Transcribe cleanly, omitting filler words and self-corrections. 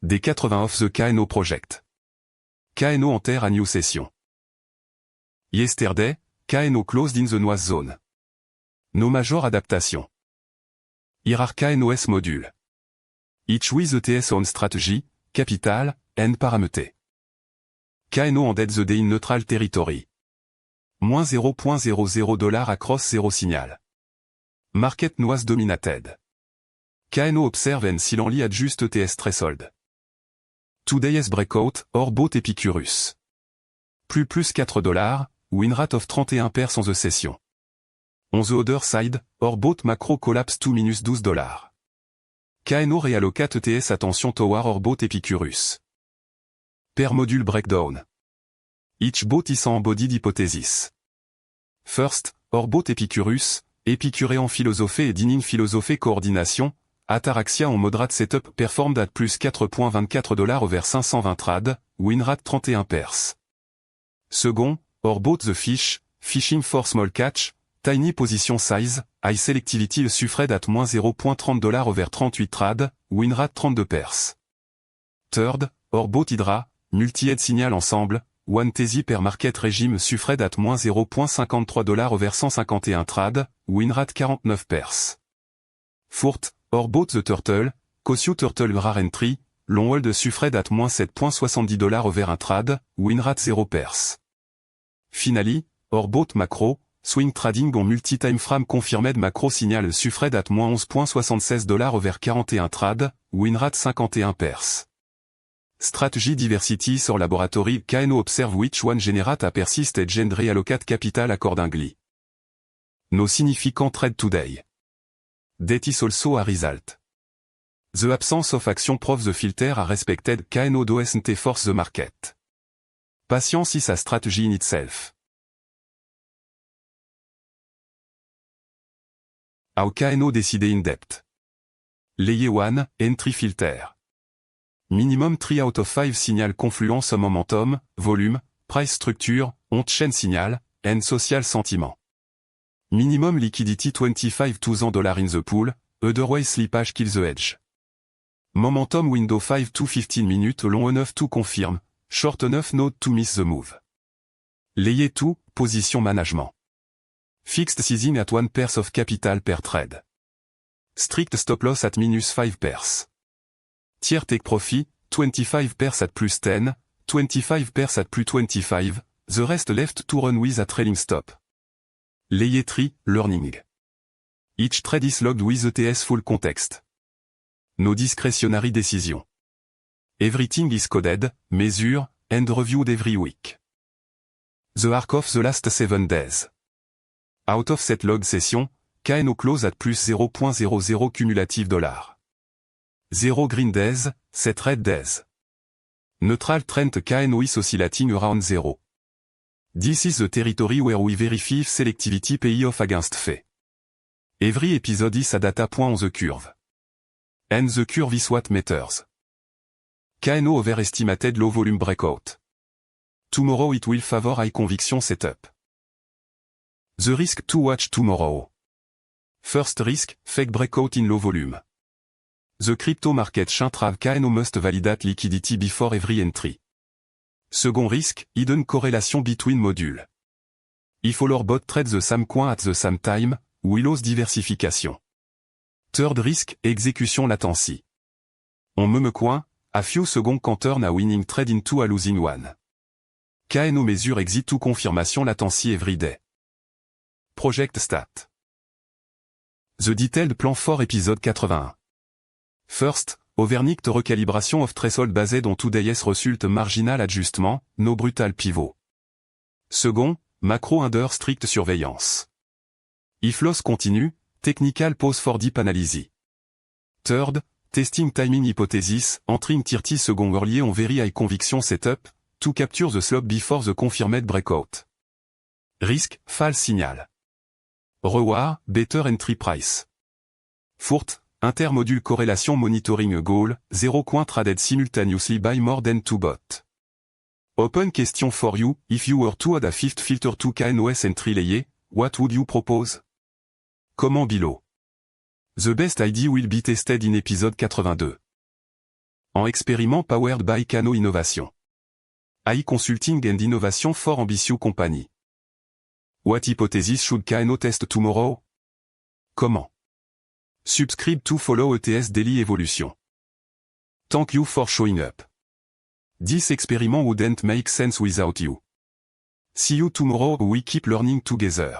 Day 80 of the KNO project. KNO enter a new session. Yesterday, KNO closed in the noise zone. No major adaptation. Here are KNOS module. Each with ETS own strategy, capital, and parameter. KNO ended the day in neutral territory. Moins $0.00 across zero signal. Market noise dominated. KNO observe and silently adjust ETS threshold. Today's breakout, or bought Epicurus. Plus $4, win rate of 31% on the session. On the other side, or bought macro collapse to -$12. KNO reallocate ETS attention toward or bought Epicurus. Per module breakdown. Each bought is embodied hypothesis. First, or bought Epicurus, Épicuré philosophie et dining philosophie coordination, Ataraxia en moderate setup performed at plus $4.24 over 520 trad, win rate 31%. Second, or bought the fish, fishing for small catch, tiny position size, high selectivity suffred at $-0.30 over 38 trad, win rate 32%. Third, or bought Hydra, multi-head signal ensemble, one TZ per market régime suffred at $-0.53 over 151 trad, win rate 49%. Fourth, or bought the turtle, Cosio turtle rare entry, long hold suffred at $-7.70 over 1 trad, win rate 0%. Finally, or bought macro, swing trading on multi-time frame confirmed macro signal suffred at $-11.76 over 41 trad, win rate 51%. Strategy diversity sur laboratory KNO observe which one generate a persisted and reallocate capital accordingly. No significant trade today. That is also a result. The absence of action proves the filter are respected KNO doesn't force the market. Patience is a strategy in itself. How KNO decide in depth. Layer 1, entry filter. Minimum 3 out of 5 signal confluence momentum, volume, price structure, on-chain signal, and social sentiment. Minimum liquidity $25,000 in the pool, otherwise slippage kills the edge. Momentum window 5 to 15 minutes long enough to confirm, short enough not to miss the move. Layer 2, position management. Fixed sizing at 1% of capital per trade. Strict stop loss at -5%. Tier take profit, 25% at +10, 25% at +25, the rest left to run with a trailing stop. Layer 3, learning. Each trade is logged with ETS full context. No discretionary decision. Everything is coded, measured, and reviewed every week. The arc of the last 7 days. Out of set log session, KNO close at +$0.00 cumulative $. 0 green days, 7 red days. Neutral trend KNO is oscillating around 0. This is the territory where we verify if selectivity pay off against fee. Every episode is a data point on the curve. And the curve is what matters. KNO overestimated low volume breakout. Tomorrow it will favor high conviction setup. The risk to watch tomorrow. First risk, fake breakout in low volume. The crypto market Shintrav KNO must validate liquidity before every entry. Second risk, hidden correlation between module. If all or bot trade the same coin at the same time, we lose diversification. Third risk, execution latency. On meme coin, a few seconds can turn a winning trade into a losing one. KNO measure exit to confirmation latency every day. Project stat. The detailed plan for episode 81. First, overnight recalibration of threshold based on today's result marginal adjustment, no brutal pivot. Second, macro under strict surveillance. If loss continue, technical pause for deep analysis. Third, testing timing hypothesis, entering 30 seconds early on very high conviction setup, to capture the slope before the confirmed breakout. Risk, false signal. Reward, better entry price. Fourth, intermodule correlation monitoring goal, 0 coin traded simultaneously by more than 2 bot. Open question for you, if you were to add a fifth filter to KNOS entry layer, what would you propose? Comment below. The best idea will be tested in episode 82. En experiment powered by Kano Innovation. AI Consulting and Innovation for Ambitious Company. What hypothesis should Kano test tomorrow? Comment? Subscribe to follow ETS Daily Evolution. Thank you for showing up. This experiment wouldn't make sense without you. See you tomorrow, we keep learning together.